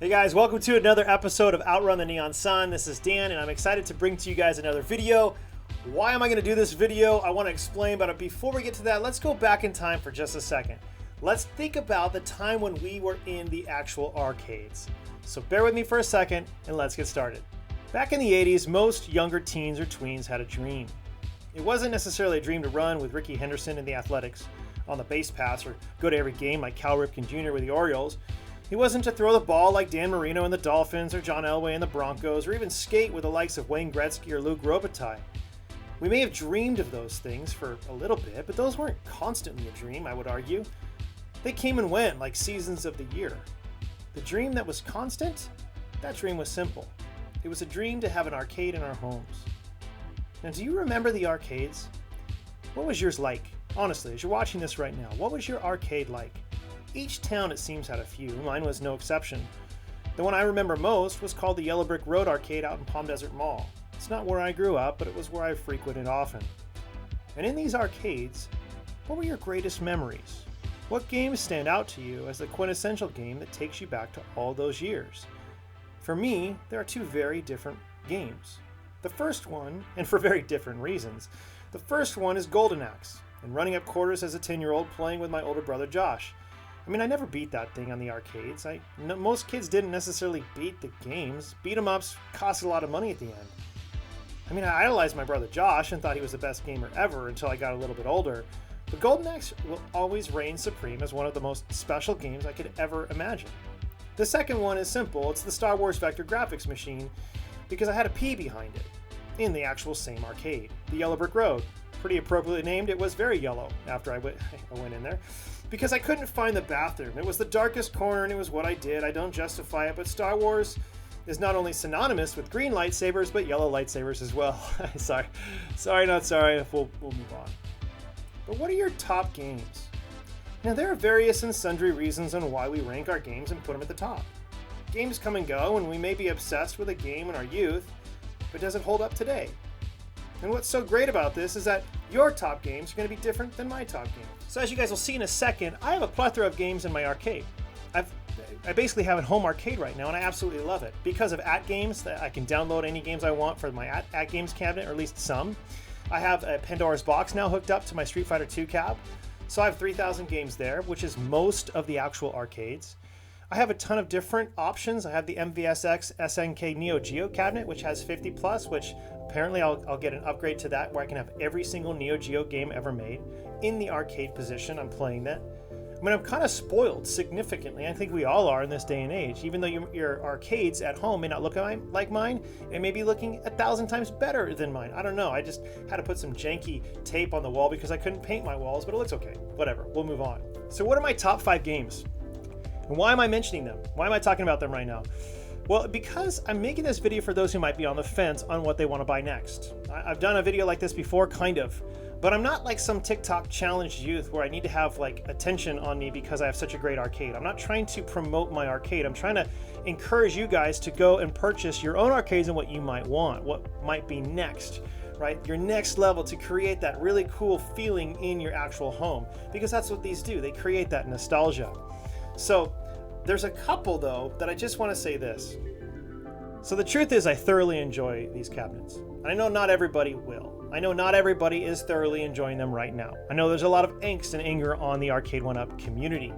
Hey guys, welcome to another episode of Outrun the Neon Sun. This is Dan and I'm excited to bring to you guys another video. Why am I going to do this video? I want to explain, but before we get to that, let's go back in time for just a second. Let's think about the time when we were in the actual arcades. So bear with me for a second and let's get started. Back in the 80s, most younger teens or tweens had a dream. It wasn't necessarily a dream to run with Ricky Henderson in the Athletics on the base paths or go to every game like Cal Ripken Jr. with the Orioles. He wasn't to throw the ball like Dan Marino and the Dolphins or John Elway and the Broncos, or even skate with the likes of Wayne Gretzky or Luc Robitaille. We may have dreamed of those things for a little bit, but those weren't constantly a dream, I would argue. They came and went like seasons of the year. The dream that was constant, that dream was simple. It was a dream to have an arcade in our homes. Now, do you remember the arcades? What was yours like? Honestly, as you're watching this right now, what was your arcade like? Each town, it seems, had a few. Mine was no exception. The one I remember most was called the Yellow Brick Road Arcade out in Palm Desert Mall. It's not where I grew up, but it was where I frequented often. And in these arcades, what were your greatest memories? What games stand out to you as the quintessential game that takes you back to all those years? For me, there are two very different games. The first one, and for very different reasons, the first one is Golden Axe, and running up quarters as a 10-year-old playing with my older brother Josh. I mean, I never beat that thing on the arcades. Most kids didn't necessarily beat the games. Beat 'em ups cost a lot of money at the end. I mean, I idolized my brother Josh and thought he was the best gamer ever until I got a little bit older. But Golden Axe will always reign supreme as one of the most special games I could ever imagine. The second one is simple. It's the Star Wars Vector graphics machine because I had a P behind it in the actual same arcade, the Yellow Brick Road. Pretty appropriately named, it was very yellow after I went in there. Because I couldn't find the bathroom. It was the darkest corner and it was what I did. I don't justify it, but Star Wars is not only synonymous with green lightsabers, but yellow lightsabers as well. Sorry, not sorry. We'll move on. But what are your top games? Now, there are various and sundry reasons on why we rank our games and put them at the top. Games come and go, and we may be obsessed with a game in our youth, but does it hold up today? And what's so great about this is that your top games are going to be different than my top games. So as you guys will see in a second, I have a plethora of games in my arcade. I basically have a home arcade right now, and I absolutely love it. Because of @games, that I can download any games I want for my @games cabinet, or at least some. I have a Pandora's Box now hooked up to my Street Fighter II cab. So I have 3,000 games there, which is most of the actual arcades. I have a ton of different options. I have the MVSX SNK Neo Geo cabinet, which has 50 plus, which apparently I'll get an upgrade to that where I can have every single Neo Geo game ever made in the arcade position. I'm playing that. I mean, I'm kind of spoiled significantly. I think we all are in this day and age. Even though your arcades at home may not look like mine, it may be looking 1,000 times better than mine. I don't know. I just had to put some janky tape on the wall because I couldn't paint my walls, but it looks okay. Whatever, we'll move on. So what are my top 5 games? And why am I mentioning them? Why am I talking about them right now? Well, because I'm making this video for those who might be on the fence on what they want to buy next. I've done a video like this before, kind of, but I'm not like some TikTok challenged youth where I need to have like attention on me because I have such a great arcade. I'm not trying to promote my arcade. I'm trying to encourage you guys to go and purchase your own arcades and what you might want, what might be next, right? Your next level to create that really cool feeling in your actual home, because that's what these do. They create that nostalgia. So there's a couple though that I just want to say this. So the truth is I thoroughly enjoy these cabinets. And I know not everybody will. I know not everybody is thoroughly enjoying them right now. I know there's a lot of angst and anger on the Arcade 1-Up community.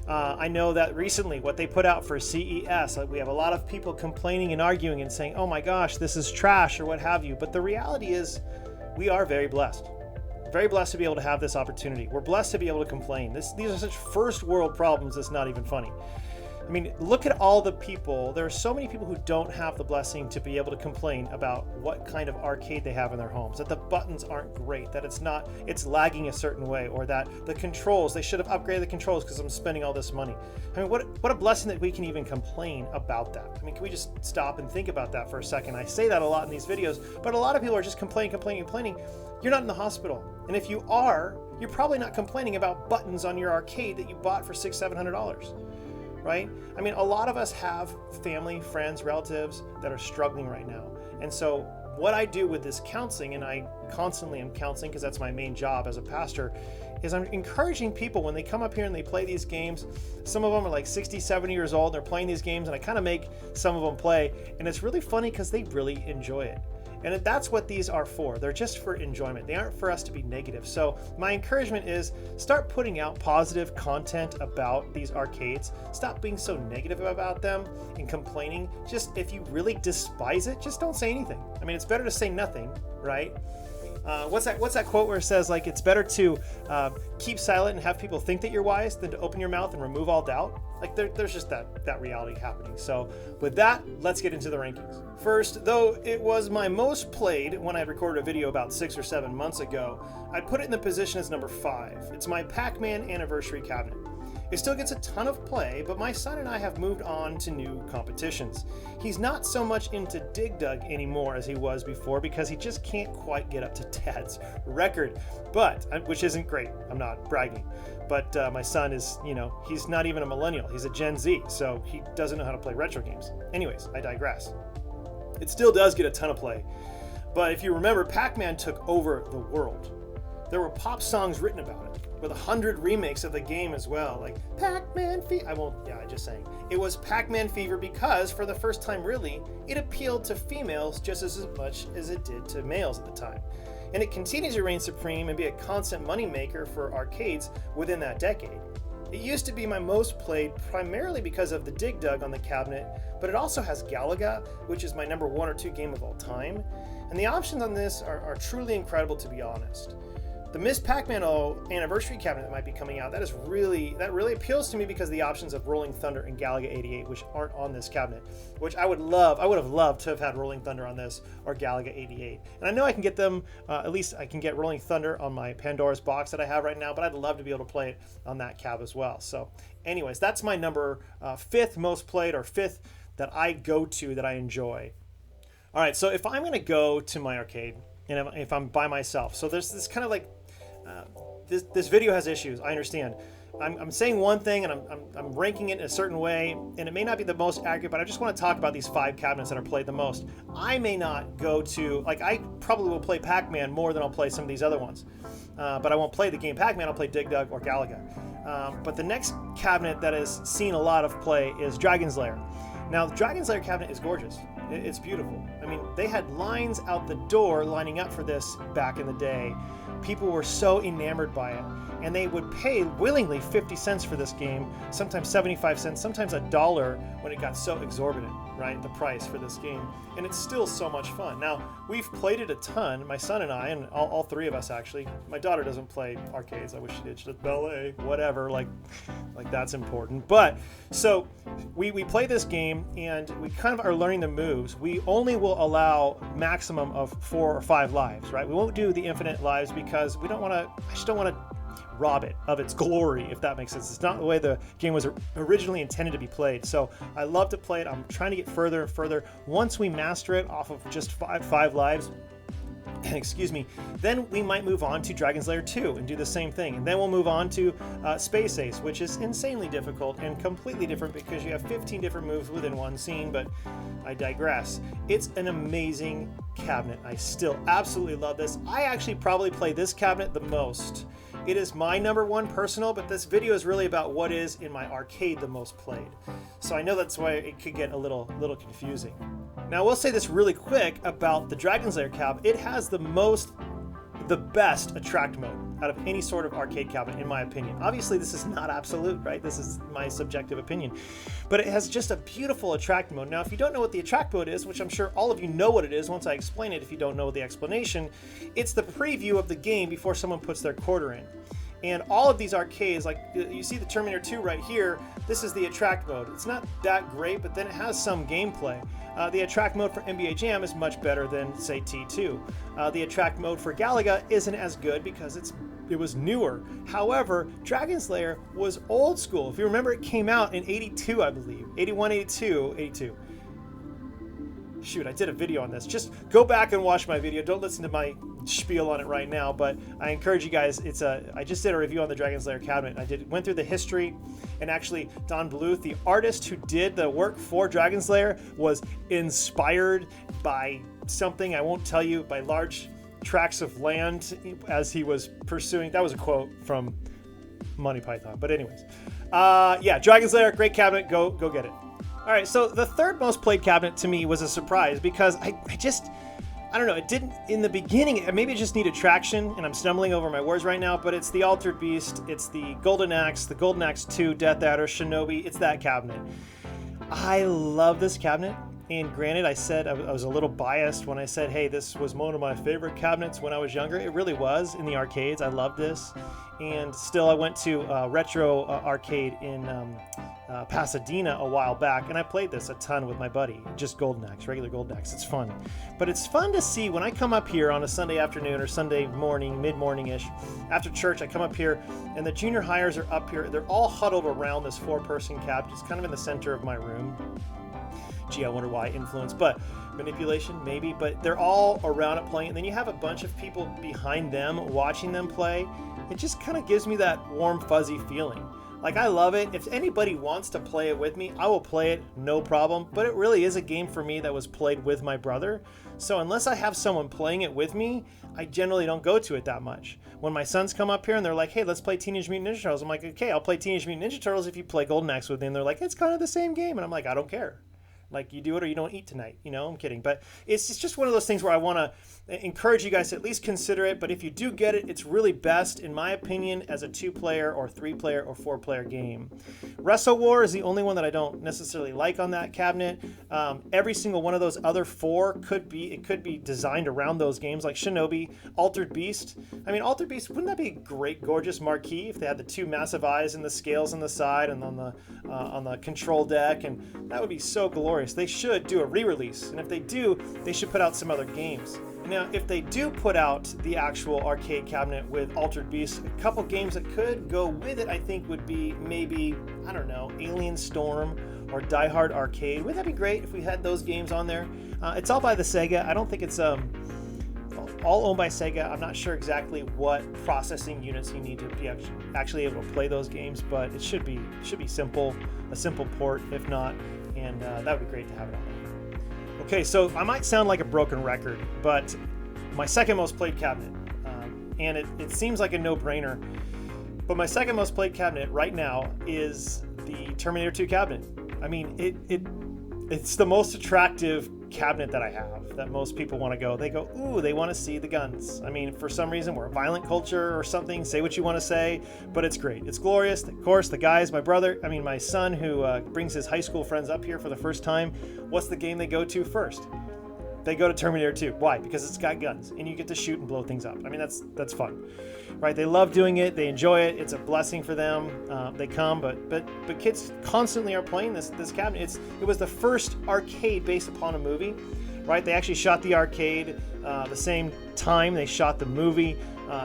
I know that recently what they put out for CES, we have a lot of people complaining and arguing and saying, oh my gosh, this is trash or what have you. But the reality is we are very blessed. Very blessed to be able to have this opportunity. We're blessed to be able to complain. These are such first world problems, it's not even funny. I mean, look at all the people. There are so many people who don't have the blessing to be able to complain about what kind of arcade they have in their homes, that the buttons aren't great, that it's lagging a certain way, or that the controls, they should have upgraded the controls because I'm spending all this money. I mean, what a blessing that we can even complain about that. I mean, can we just stop and think about that for a second? I say that a lot in these videos, but a lot of people are just complaining. You're not in the hospital. And if you are, you're probably not complaining about buttons on your arcade that you bought for $600-700. Right? I mean, a lot of us have family, friends, relatives that are struggling right now. And so what I do with this counseling, and I constantly am counseling because that's my main job as a pastor, is I'm encouraging people when they come up here and they play these games. Some of them are like 60, 70 years old, and they're playing these games, and I kind of make some of them play, and it's really funny because they really enjoy it. And that's what these are for. They're just for enjoyment. They aren't for us to be negative. So my encouragement is start putting out positive content about these arcades. Stop being so negative about them and complaining. Just if you really despise it, just don't say anything. I mean, it's better to say nothing, right? What's that quote where it says, like, it's better to keep silent and have people think that you're wise than to open your mouth and remove all doubt? Like, there's just that reality happening. So with that, let's get into the rankings. First, though it was my most played when I recorded a video about 6 or 7 months ago, I'd put it in the position as number 5. It's my Pac-Man anniversary cabinet. It still gets a ton of play, but my son and I have moved on to new competitions. He's not so much into Dig Dug anymore as he was before because he just can't quite get up to Dad's record, which isn't great. I'm not bragging. But my son is, he's not even a millennial. He's a Gen Z, so he doesn't know how to play retro games. Anyways, I digress. It still does get a ton of play. But if you remember, Pac-Man took over the world. There were pop songs written about it, with 100 remakes of the game as well, like Pac-Man Fever. I just sang. It was Pac-Man Fever because, for the first time really, it appealed to females just as much as it did to males at the time. And it continues to reign supreme and be a constant moneymaker for arcades within that decade. It used to be my most played primarily because of the Dig Dug on the cabinet, but it also has Galaga, which is my number 1 or 2 game of all time. And the options on this are truly incredible, to be honest. The Miss Pac-Man anniversary cabinet that might be coming out, that really appeals to me because of the options of Rolling Thunder and Galaga 88, which aren't on this cabinet, which I would have loved to have had Rolling Thunder on this or Galaga 88. And I know I can get them, at least I can get Rolling Thunder on my Pandora's box that I have right now, but I'd love to be able to play it on that cab as well. So anyways, that's my number 5th most played, or 5th that I go to that I enjoy. All right, so if I'm going to go to my arcade, and if I'm by myself, so there's this kind of like, this video has issues, I understand. I'm saying one thing and I'm ranking it in a certain way, and it may not be the most accurate, but I just want to talk about these 5 cabinets that are played the most. I may not go to, like, I probably will play Pac-Man more than I'll play some of these other ones. But I won't play the game Pac-Man, I'll play Dig Dug or Galaga. But the next cabinet that has seen a lot of play is Dragon's Lair. Now, the Dragon's Lair cabinet is gorgeous. It's beautiful. I mean, they had lines out the door lining up for this back in the day. People were so enamored by it, and they would pay willingly 50 cents for this game, sometimes 75 cents, sometimes $1 when it got so exorbitant, right? The price for this game. And it's still so much fun. Now, we've played it a ton, my son and I, and all 3 of us actually. My daughter doesn't play arcades. I wish she did. She does ballet, whatever, like that's important. But so we play this game, and we kind of are learning the moves. We only will allow maximum of 4 or 5 lives, right? We won't do the infinite lives because we don't want to, I just don't want to rob it of its glory, if that makes sense. It's not the way the game was originally intended to be played. So I love to play it. I'm trying to get further and further. Once we master it off of just five lives, excuse me, then we might move on to Dragon's Lair 2 and do the same thing. And then we'll move on to Space Ace, which is insanely difficult and completely different because you have 15 different moves within one scene, but I digress. It's an amazing cabinet. I still absolutely love this. I actually probably play this cabinet the most. It is my number 1 personal, but this video is really about what is in my arcade the most played. So I know that's why it could get a little confusing. Now, we'll say this really quick about the Dragon's Lair cab. It has the best attract mode out of any sort of arcade cabinet, in my opinion. Obviously, this is not absolute, right? This is my subjective opinion. But it has just a beautiful attract mode. Now, if you don't know what the attract mode is, which I'm sure all of you know what it is once I explain it if you don't know the explanation, it's the preview of the game before someone puts their quarter in. And all of these arcades, like you see the Terminator 2 right here, this is the attract mode. It's not that great, but then it has some gameplay. The attract mode for NBA Jam is much better than, say, T2. The attract mode for Galaga isn't as good because it was newer. However, Dragon's Lair was old school. If you remember, it came out in 82, I believe. 81, 82. Shoot, I did a video on this. Just go back and watch my video. Don't listen to my spiel on it right now, but I encourage you guys. I just did a review on the Dragon's Lair cabinet. Went through the history, and actually Don Bluth, the artist who did the work for Dragon's Lair, was inspired by something I won't tell you, by large tracts of land as he was pursuing. That was a quote from Monty Python. But anyways, yeah, Dragon's Lair, great cabinet. Go get it. All right, so the third most played cabinet to me was a surprise because I don't know, it didn't, in the beginning, maybe it just needed traction, and I'm stumbling over my words right now, but it's the Altered Beast, it's the Golden Axe 2, Death Adder, Shinobi, it's that cabinet. I love this cabinet, and granted, I said I was a little biased when I said, hey, this was one of my favorite cabinets when I was younger. It really was in the arcades. I loved this, and still I went to Retro Arcade in Pasadena a while back, and I played this a ton with my buddy. Just Golden Axe, regular Golden Axe. It's fun. But it's fun to see when I come up here on a Sunday afternoon or Sunday morning, mid-morning-ish, after church, I come up here, and the junior hires are up here. They're all huddled around this 4-person cabinet. It's kind of in the center of my room. Gee, I wonder why influence, but manipulation, maybe. But they're all around it playing, and then you have a bunch of people behind them watching them play. It just kind of gives me that warm, fuzzy feeling. Like, I love it. If anybody wants to play it with me, I will play it, no problem. But it really is a game for me that was played with my brother. So unless I have someone playing it with me, I generally don't go to it that much. When my sons come up here and they're like, hey, let's play Teenage Mutant Ninja Turtles, I'm like, okay, I'll play Teenage Mutant Ninja Turtles if you play Golden Axe with me. And they're like, it's kind of the same game. And I'm like, I don't care. Like, you do it or you don't eat tonight. You know, I'm kidding. But it's just one of those things where I want to encourage you guys to at least consider it. But if you do get it, it's really best, in my opinion, as a 2-player or 3-player or 4-player game. Wrestle War is the only one that I don't necessarily like on that cabinet. Every single one of those other 4 could be designed around those games, like Shinobi, Altered Beast. I mean, Altered Beast, wouldn't that be a great, gorgeous marquee if they had the 2 massive eyes and the scales on the side and on the control deck? And that would be so glorious. They should do a re-release, and if they do, they should put out some other games. Now, if they do put out the actual arcade cabinet with Altered Beast, a couple games that could go with it, I think, would be maybe, I don't know, Alien Storm or Die Hard Arcade. Wouldn't that be great if we had those games on there? It's all by the Sega. I don't think it's all owned by Sega. I'm not sure exactly what processing units you need to be actually able to play those games, but it should be simple, a simple port, if not, and that would be great to have it on there. Okay, so I might sound like a broken record, but my second most played cabinet, and it seems like a no-brainer, but my second most played cabinet right now is the Terminator 2 cabinet. I mean, it's the most attractive cabinet that I have, that most people want to go. They go, ooh, they want to see the guns. I mean, for some reason, we're a violent culture or something. Say what you want to say, but it's great. It's glorious. Of course, the guys, my son who brings his high school friends up here for the first time, what's the game they go to first? They go to Terminator 2. Why? Because it's got guns, and you get to shoot and blow things up. I mean, that's fun, right? They love doing it. They enjoy it. It's a blessing for them. They come, but kids constantly are playing this cabinet. It was the first arcade based upon a movie, right? They actually shot the arcade the same time they shot the movie.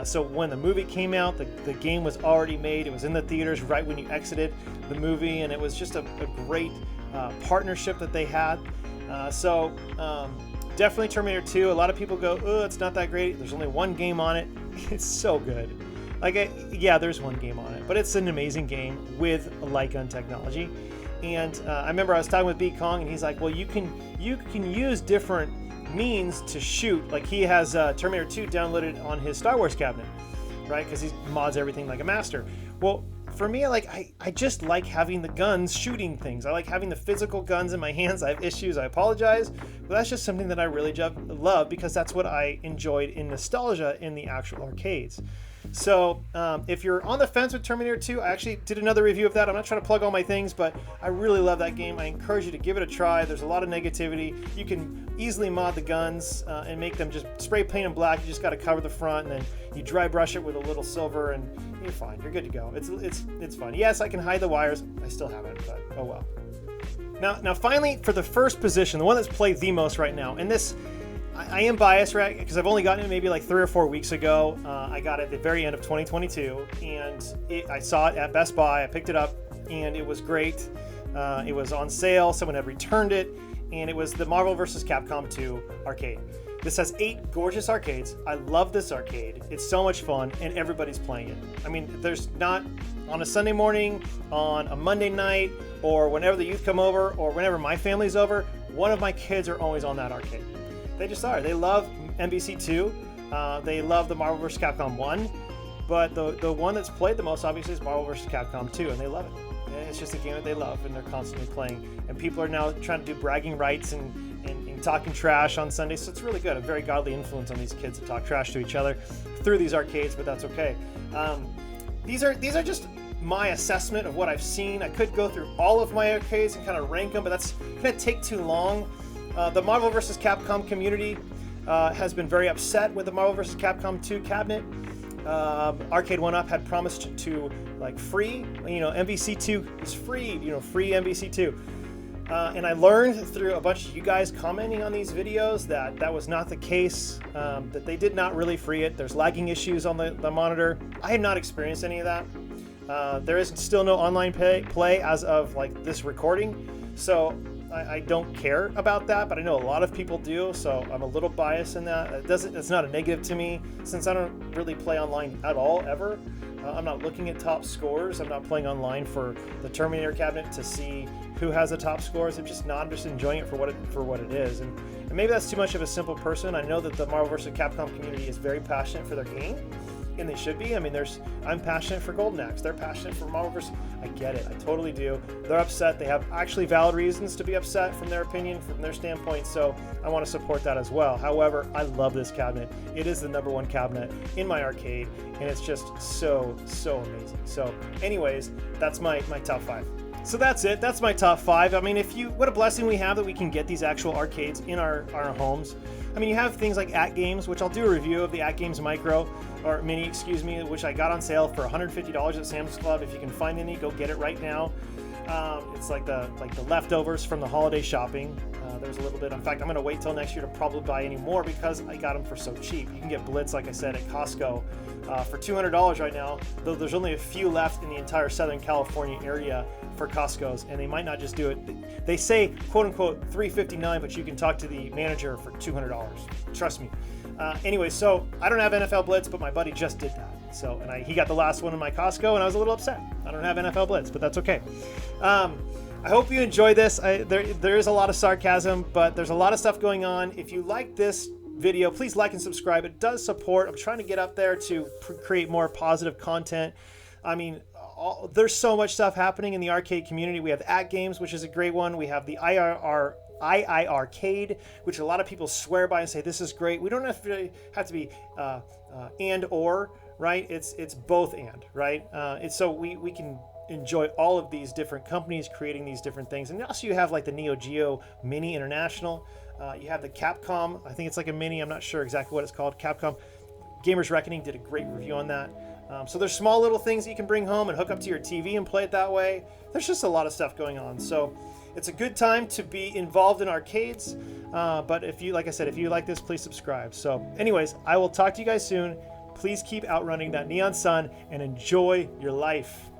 So when the movie came out, the game was already made. It was in the theaters right when you exited the movie, and it was just a great partnership that they had. Definitely Terminator 2. A lot of people go, oh, it's not that great. There's only one game on it. It's so good. Yeah, there's one game on it, but it's an amazing game with light gun technology. And I remember I was talking with B Kong, and he's like, well, you can use different means to shoot. Like, he has Terminator 2 downloaded on his Star Wars cabinet, right? Because he mods everything like a master. Well, for me, I just like having the guns shooting things. I like having the physical guns in my hands. I have issues, I apologize, but that's just something that I really love, because that's what I enjoyed in nostalgia in the actual arcades. So if you're on the fence with Terminator 2, I actually did another review of that. I'm not trying to plug all my things, but I really love that game. I encourage you to give it a try. There's a lot of negativity. You can easily mod the guns and make them just spray paint them black. You just got to cover the front, and then you dry brush it with a little silver, and you're fine. You're good to go. It's fun. Yes, I can hide the wires. I still haven't, but oh well. Now finally, for the first position, the one that's played the most right now, and this, I am biased, right? Because I've only gotten it maybe like 3 or 4 weeks ago. I got it at the very end of 2022, and I saw it at Best Buy. I picked it up, and it was great. It was on sale. Someone had returned it, and it was the Marvel vs. Capcom 2 arcade. This has 8 gorgeous arcades. I love this arcade. It's so much fun, and everybody's playing it. I mean, there's not on a Sunday morning, on a Monday night, or whenever the youth come over, or whenever my family's over, one of my kids are always on that arcade. They just are. They love NBC2. They love the Marvel vs. Capcom 1, but the one that's played the most obviously is Marvel vs. Capcom 2, and they love it. And it's just a game that they love, and they're constantly playing. And people are now trying to do bragging rights and talking trash on Sunday, so it's really good. A very godly influence on these kids to talk trash to each other through these arcades, but that's okay. These are just my assessment of what I've seen. I could go through all of my arcades and kind of rank them, but that's going to take too long. The Marvel vs. Capcom community has been very upset with the Marvel vs. Capcom 2 cabinet. Arcade 1-Up had promised to like free, MVC2 is free, free MVC2. And I learned through a bunch of you guys commenting on these videos that was not the case, that they did not really free it. There's lagging issues on the monitor. I have not experienced any of that. There is still no online play as of like this recording, so I don't care about that, but I know a lot of people do, so I'm a little biased in that. It's not a negative to me, since I don't really play online at all, ever. I'm not looking at top scores. I'm not playing online for the Terminator cabinet to see who has the top scores. I'm just enjoying it for what it is. And maybe that's too much of a simple person. I know that the Marvel vs. Capcom community is very passionate for their game, and they should be. I mean, I'm passionate for Golden Axe. They're passionate for Marvel vs. I get it. I totally do. They're upset. They have actually valid reasons to be upset from their opinion, from their standpoint, so I want to support that as well. However, I love this cabinet. It is the #1 cabinet in my arcade, and it's just so amazing. So anyways, that's my top 5. So that's it. That's my top 5. I mean, what a blessing we have that we can get these actual arcades in our homes. I mean, you have things like At Games, which I'll do a review of the At Games Micro, or Mini, excuse me, which I got on sale for $150 at Sam's Club. If you can find any, go get it right now. It's like the leftovers from the holiday shopping. There's a little bit. In fact, I'm going to wait till next year to probably buy any more because I got them for so cheap. You can get Blitz, like I said, at Costco for $200 right now, though there's only a few left in the entire Southern California area for Costco's, and they might not just do it. They say, quote unquote, $359, but you can talk to the manager for $200. Trust me. Anyway, so I don't have NFL Blitz, but my buddy just did that. So, he got the last one in my Costco, and I was a little upset. I don't have NFL Blitz, but that's okay. I hope you enjoy this. There is a lot of sarcasm, but there's a lot of stuff going on. If you like this video, please like and subscribe. It does support. I'm trying to get up there to create more positive content. I mean, there's so much stuff happening in the arcade community. We have At Games, which is a great one. We have the II Arcade, which a lot of people swear by and say this is great. We don't have to be and or, right? It's both and, right? It's so we can enjoy all of these different companies creating these different things. And also you have like the Neo Geo Mini International. You have the Capcom. I think it's like a mini. I'm not sure exactly what it's called. Capcom. Gamers Reckoning did a great review on that. So there's small little things that you can bring home and hook up to your TV and play it that way. There's just a lot of stuff going on. So it's a good time to be involved in arcades. But like I said, if you like this, please subscribe. So anyways, I will talk to you guys soon. Please keep outrunning that neon sun and enjoy your life.